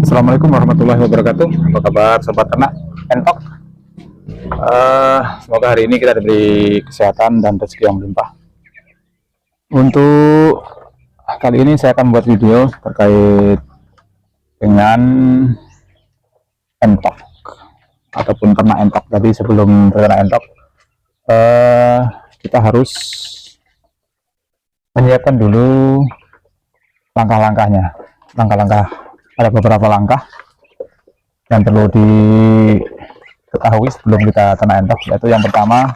Assalamualaikum warahmatullahi wabarakatuh. Apa kabar sobat ternak entok? Semoga hari ini kita diberi kesehatan dan rezeki yang melimpah. Untuk kali ini saya akan buat video terkait dengan entok ataupun ternak entok. Jadi sebelum ternak entok, kita harus menyiapkan dulu langkah-langkahnya. Ada beberapa langkah yang perlu diketahui sebelum kita ternak entok, yaitu yang pertama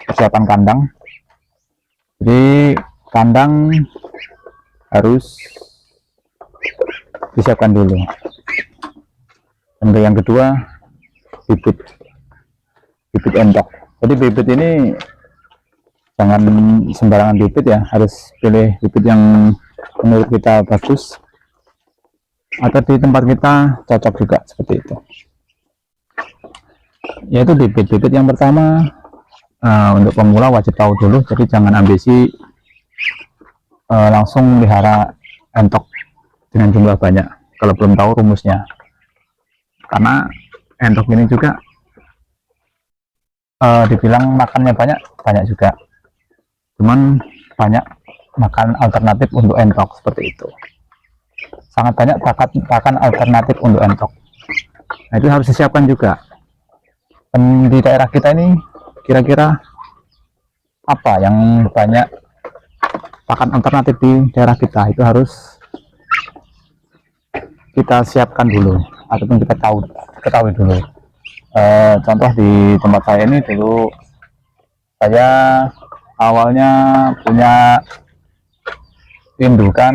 persiapan kandang. Jadi kandang harus disiapkan dulu. Dan yang kedua bibit entok. Jadi bibit ini jangan sembarangan bibit ya, harus pilih bibit yang menurut kita bagus atau di tempat kita cocok juga, seperti itu. Yaitu bibit yang pertama, untuk pemula wajib tahu dulu. Jadi jangan ambisi langsung melihara entok dengan jumlah banyak kalau belum tahu rumusnya, karena entok ini juga dibilang makannya banyak juga, cuman banyak makan alternatif untuk entok, seperti itu. Sangat banyak pakan alternatif untuk entok. Nah, itu harus disiapkan juga. Dan di daerah kita ini kira-kira apa yang banyak pakan alternatif di daerah kita, itu harus kita siapkan dulu ataupun kita ketahui dulu. Contoh di tempat saya ini, dulu saya awalnya punya indukan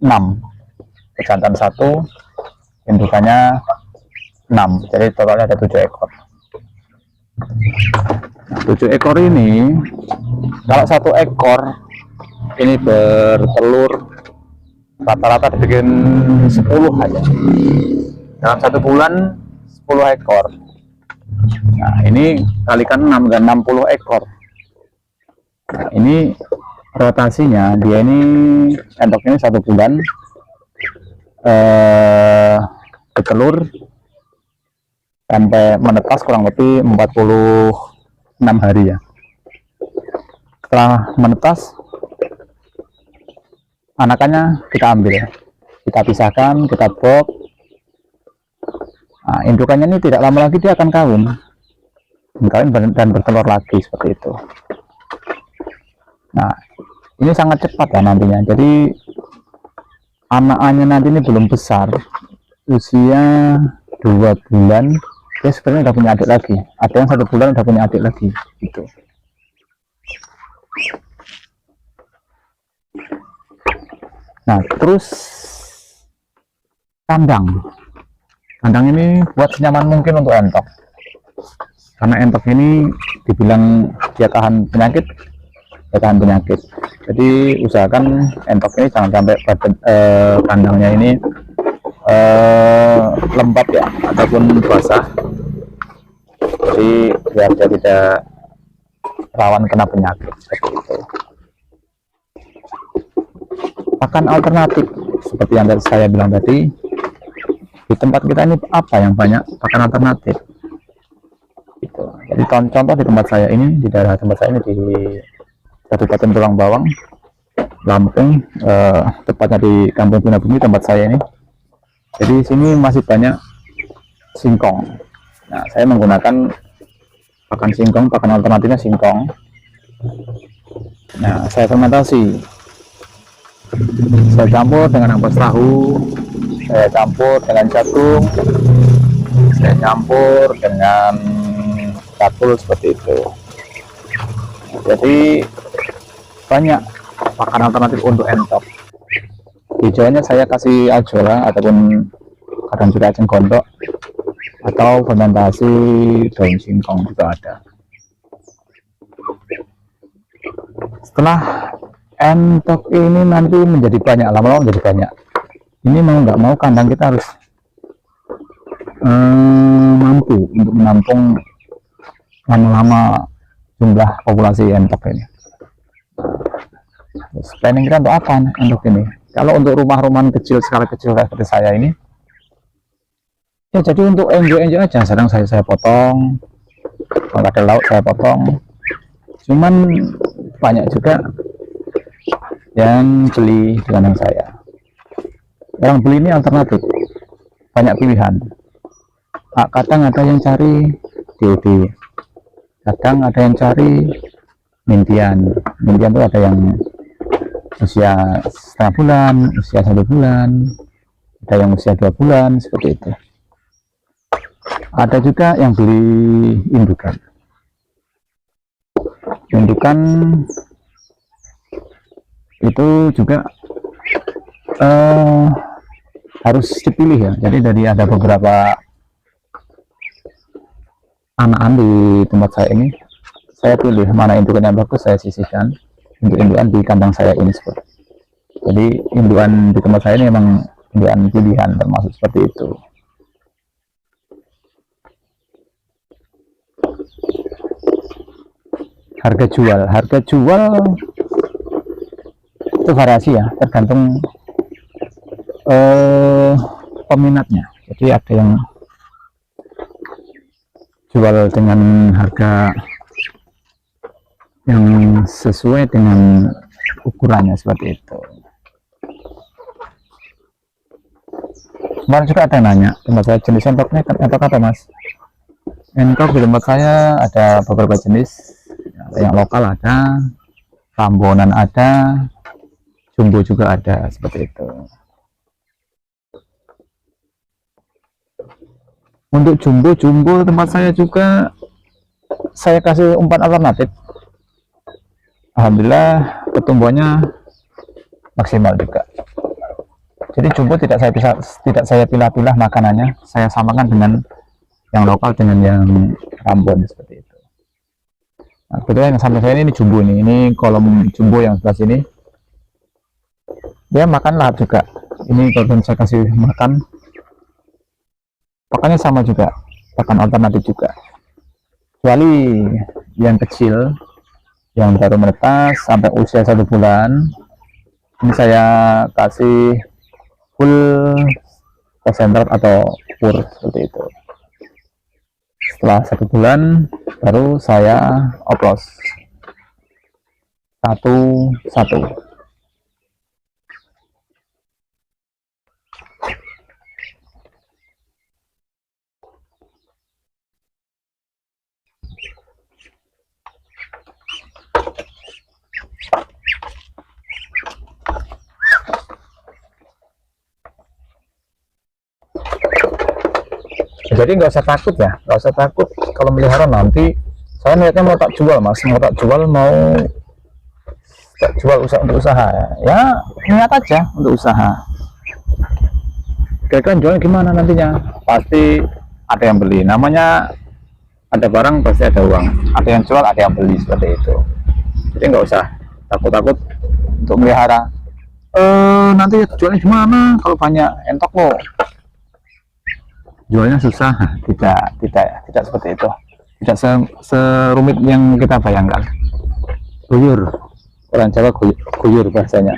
6, pejantan 1, indukannya 6, jadi totalnya ada 7 ekor. Nah, 7 ekor ini, kalau 1 ekor ini bertelur rata-rata dibikin 10 aja dalam 1 bulan, 10 ekor. Nah, ini kalikan 6 dan 60 ekor. Nah, ini rotasinya, dia ini entok ini 1 bulan bertelur sampai menetas kurang lebih 46 hari ya. Setelah menetas, anakannya kita ambil, kita pisahkan, kita box. Nah, indukannya ini tidak lama lagi dia akan kawin dan bertelur lagi, seperti itu. Nah, ini sangat cepat ya nantinya. Jadi anakannya nanti ini belum besar, usia 2 bulan dia sebenarnya udah punya adik lagi. Ada yang 1 bulan udah punya adik lagi gitu. Nah, terus kandang ini buat senyaman mungkin untuk entok, karena entok ini dibilang dia tahan penyakit. Jadi usahakan entok ini jangan sampai kandangnya ini lembab ya, ataupun basah, jadi biar dia tidak rawan kena penyakit, seperti itu. Pakan alternatif seperti yang saya bilang tadi, di tempat kita ini apa yang banyak pakan alternatif gitu. Jadi contoh di tempat saya ini, di daerah tempat saya ini di Kabupaten Tulang Bawang, Lampung, tepatnya di Kampung Bumi, tempat saya ini. Jadi sini masih banyak singkong. Nah, saya menggunakan pakan singkong, pakan alternatifnya singkong. Nah, saya fermentasi, saya campur dengan ampas tahu, saya campur dengan jagung, saya campur dengan cakul, seperti itu. Jadi banyak pakan alternatif untuk entok. Hijauannya saya kasih ajola ataupun kadang juga cacing gondok, atau fermentasi daun singkong juga ada. Setelah entok ini nanti menjadi banyak, lama-lama menjadi banyak, ini mau nggak mau kandang kita harus mampu untuk menampung lama-lama jumlah populasi entok ini. Planning kita untuk apa untuk ini? Kalau untuk rumah-rumahan kecil, skala kecil seperti saya ini, Ya jadi untuk enjoy aja, sedang saya potong, kalau ada lauk saya potong. Cuman banyak juga yang beli di kandang saya. Orang beli ini alternatif, banyak pilihan. Kadang ada yang cari DOD, kadang ada yang cari mintian itu ada yang usia setengah bulan, usia 1 bulan, ada yang usia 2 bulan, seperti itu. Ada juga yang beli indukan itu juga harus dipilih ya. Jadi dari ada beberapa anakan di tempat saya ini, saya pilih mana indukan yang bagus, saya sisihkan untuk indukan di kandang saya ini. Jadi indukan di tempat saya ini memang indukan pilihan, termasuk seperti itu. Harga jual itu variasi ya, tergantung peminatnya. Jadi ada yang jual dengan harga yang sesuai dengan ukurannya, seperti itu. Kemarin juga ada yang nanya tempat saya jenis entoknya entok apa mas? Entok di tempat saya ada beberapa jenis, yang lokal ada, Rambonan ada, jumbo juga ada, seperti itu. Untuk jumbo tempat saya juga saya kasih umpan alternatif. Alhamdulillah pertumbuhannya maksimal juga. Jadi jumbo tidak saya pilah-pilah makanannya, saya samakan dengan yang lokal dengan yang Rambon, seperti itu. Nah, kebetulan yang sampai saya ini jumbo ini kolom jumbo yang sebelah sini dia makan lahap juga. Ini kalau saya kasih makan pakannya sama juga, pakan alternatif juga, kecuali yang kecil yang baru menetas sampai usia 1 bulan ini saya kasih full konsentrat atau pur, seperti itu. Setelah 1 bulan baru saya oplos satu-satu. Jadi nggak usah takut ya, nggak usah takut kalau melihara. Nanti saya niatnya mau tak jual mas, mau usaha untuk usaha ya, niat aja untuk usaha. Kira-kira jual gimana nantinya, pasti ada yang beli, namanya ada barang pasti ada uang, ada yang jual ada yang beli, seperti itu. Jadi nggak usah takut-takut untuk melihara. Nanti jualnya gimana kalau banyak entok loh, jualnya susah. Tidak seperti itu, tidak serumit yang kita bayangkan. Guyur, orang Jawa guyur bahasanya.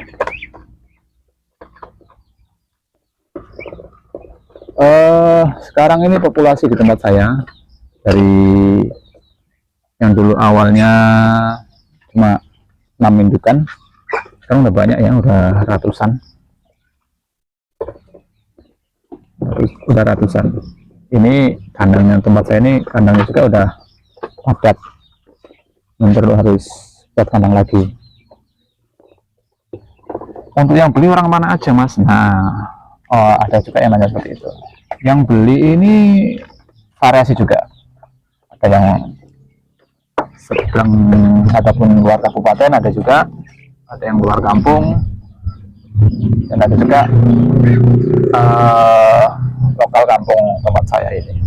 Sekarang ini populasi di tempat saya dari yang dulu awalnya cuma 6 indukan, sekarang udah banyak ya, udah ratusan. Ini kandangnya tempat saya ini, kandangnya juga udah padat, perlu harus buat kandang lagi. Untuk yang beli orang mana aja mas? Nah, ada juga yang nanya seperti itu. Yang beli ini variasi juga, ada yang sedang ataupun luar kabupaten, ada juga, ada yang luar kampung, dan ada juga lokal kampung tempat saya ini.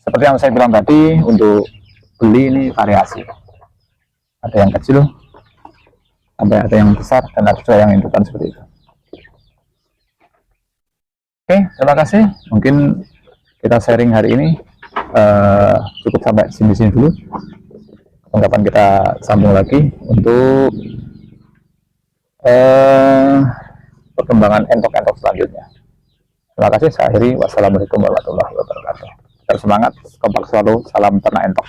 Seperti yang saya bilang tadi, untuk beli ini variasi, ada yang kecil sampai ada yang besar, dan ada juga yang indukan, seperti itu. Oke, terima kasih. Mungkin kita sharing hari ini cukup sampai sini dulu. Kapan kita sambung lagi untuk perkembangan entok-entok selanjutnya. Terima kasih, saya akhiri. Wassalamualaikum warahmatullahi wabarakatuh. Tetap semangat, kompak selalu, salam ternak entok.